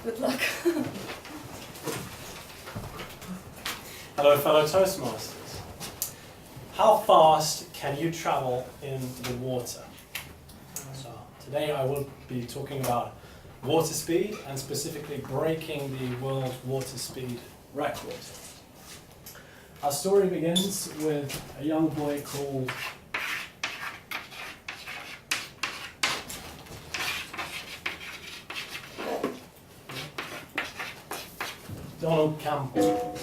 Good luck. Hello, fellow Toastmasters. How fast can you travel in the water? So today I will be talking about water speed and specifically breaking the world water speed record. Our story begins with a young boy called Donald Campbell.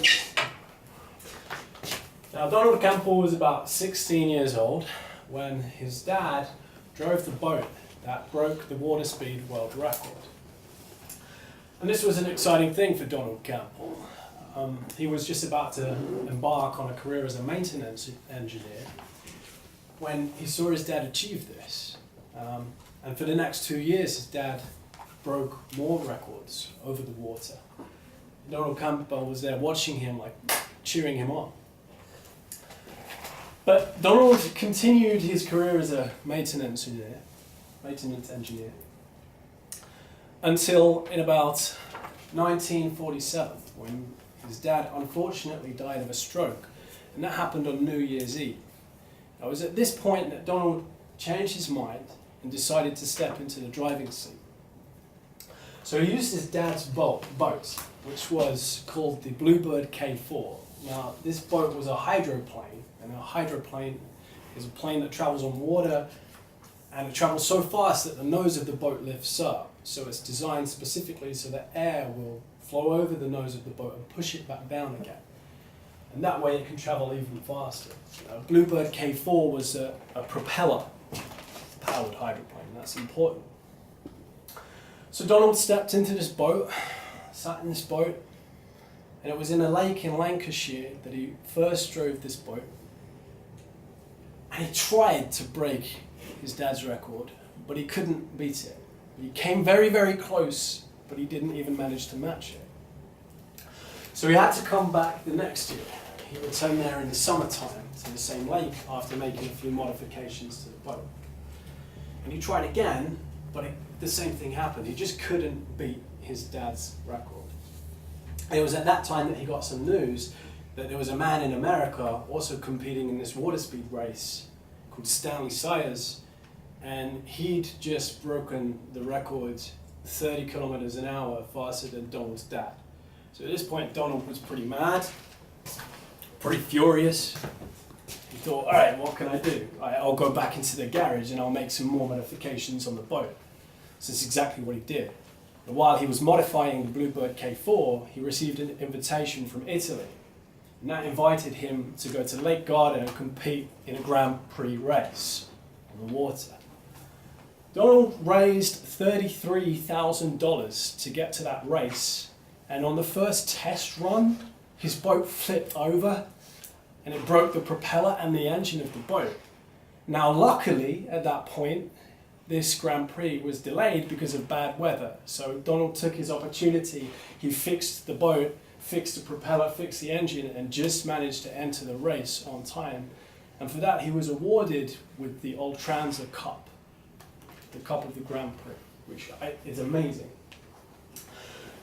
Now, Donald Campbell was about 16 years old when his dad drove the boat that broke the water speed world record. And this was an exciting thing for Donald Campbell. He was just about to embark on a career as a maintenance engineer when he saw his dad achieve this. And for the next 2 years, his dad broke more records over the water. Donald Campbell was there watching him, like cheering him on. But Donald continued his career as a maintenance engineer, until in about 1947, when his dad unfortunately died of a stroke, and that happened on New Year's Eve. It was at this point that Donald changed his mind and decided to step into the driving seat. So he used his dad's boat, which was called the Bluebird K4. Now, this boat was a hydroplane, and a hydroplane is a plane that travels on water, and it travels so fast that the nose of the boat lifts up. So it's designed specifically so that air will flow over the nose of the boat and push it back down again. And that way it can travel even faster. Bluebird K4 was a propeller-powered hydroplane. That's important. So Donald stepped into this boat, sat in this boat, and it was in a lake in Lancashire that he first drove this boat. And he tried to break his dad's record, but he couldn't beat it. He came very, very close, but he didn't even manage to match it. So he had to come back the next year. He returned there in the summertime to the same lake after making a few modifications to the boat. And he tried again, but the same thing happened. He just couldn't beat his dad's record. It was at that time that he got some news that there was a man in America also competing in this water speed race called Stanley Sayers, and he'd just broken the record 30 kilometers an hour faster than Donald's dad. So at this point, Donald was pretty mad, pretty furious. He thought, all right, what can I do? I'll go back into the garage and I'll make some more modifications on the boat. So that's exactly what he did. And while he was modifying the Bluebird K4, he received an invitation from Italy. And that invited him to go to Lake Garda and compete in a Grand Prix race on the water. Donald raised $33,000 to get to that race, and on the first test run, his boat flipped over and it broke the propeller and the engine of the boat. Now, luckily, at that point, this Grand Prix was delayed because of bad weather. So Donald took his opportunity. He fixed the boat, fixed the propeller, fixed the engine, and just managed to enter the race on time. And for that, he was awarded with the Oltranza Cup, the Cup of the Grand Prix, which is amazing.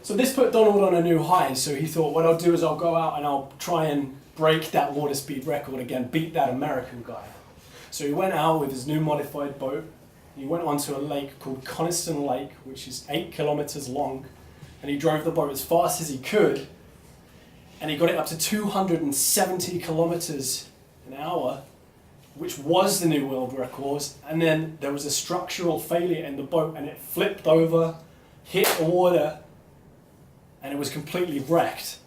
So this put Donald on a new high. So he thought, what I'll do is I'll go out and I'll try and break that water speed record again, beat that American guy. So he went out with his new modified boat. He went onto a lake called Coniston Lake, which is 8 kilometers long, and he drove the boat as fast as he could, and he got it up to 270 kilometers an hour, which was the new world record. And then there was a structural failure in the boat, and it flipped over, hit the water, and it was completely wrecked,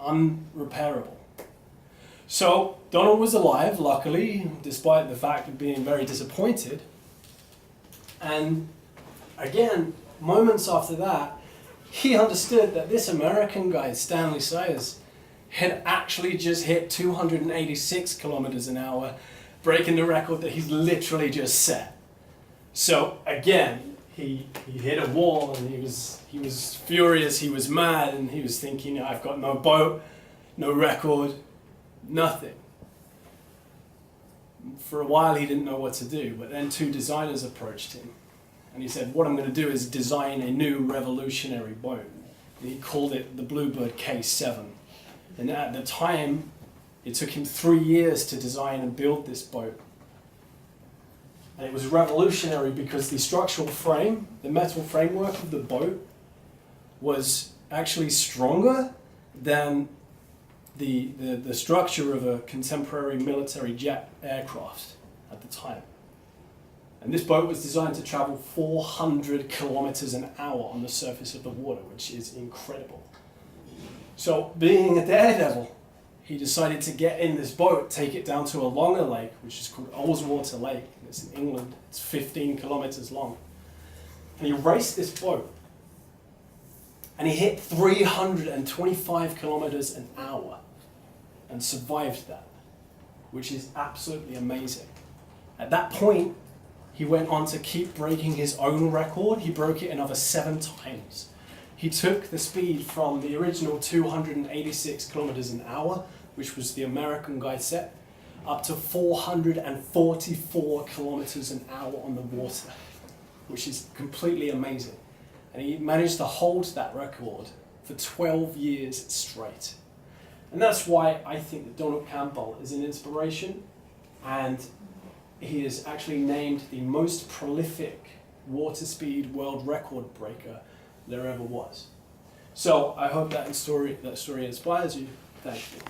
unrepairable. So Donald was alive, luckily, despite the fact of being very disappointed. And again, moments after that, he understood that this American guy, Stanley Sayers, had actually just hit 286 kilometers an hour, breaking the record that he's literally just set. So again, he hit a wall, and he was furious, he was mad, and he was thinking, I've got no boat, no record, nothing. For a while he didn't know what to do, but then two designers approached him And he said, what I'm going to do is design a new revolutionary boat. And he called it the Bluebird K7. And at the time, it took him 3 years to design and build this boat. And it was revolutionary because the structural frame, the metal framework of the boat, was actually stronger than the structure of a contemporary military jet aircraft at the time. And this boat was designed to travel 400 kilometers an hour on the surface of the water, which is incredible. So, being a daredevil, he decided to get in this boat, take it down to a longer lake, which is called Ullswater Lake. It's in England. It's 15 kilometers long. And he raced this boat. And he hit 325 kilometers an hour and survived that, which is absolutely amazing. At that point, he went on to keep breaking his own record. He broke it another 7 times. He took the speed from the original 286 kilometers an hour, which was the American guy set, up to 444 kilometers an hour on the water, which is completely amazing. And he managed to hold that record for 12 years straight. And that's why I think that Donald Campbell is an inspiration, and he is actually named the most prolific water speed world record breaker there ever was. So I hope that story inspires you. Thank you.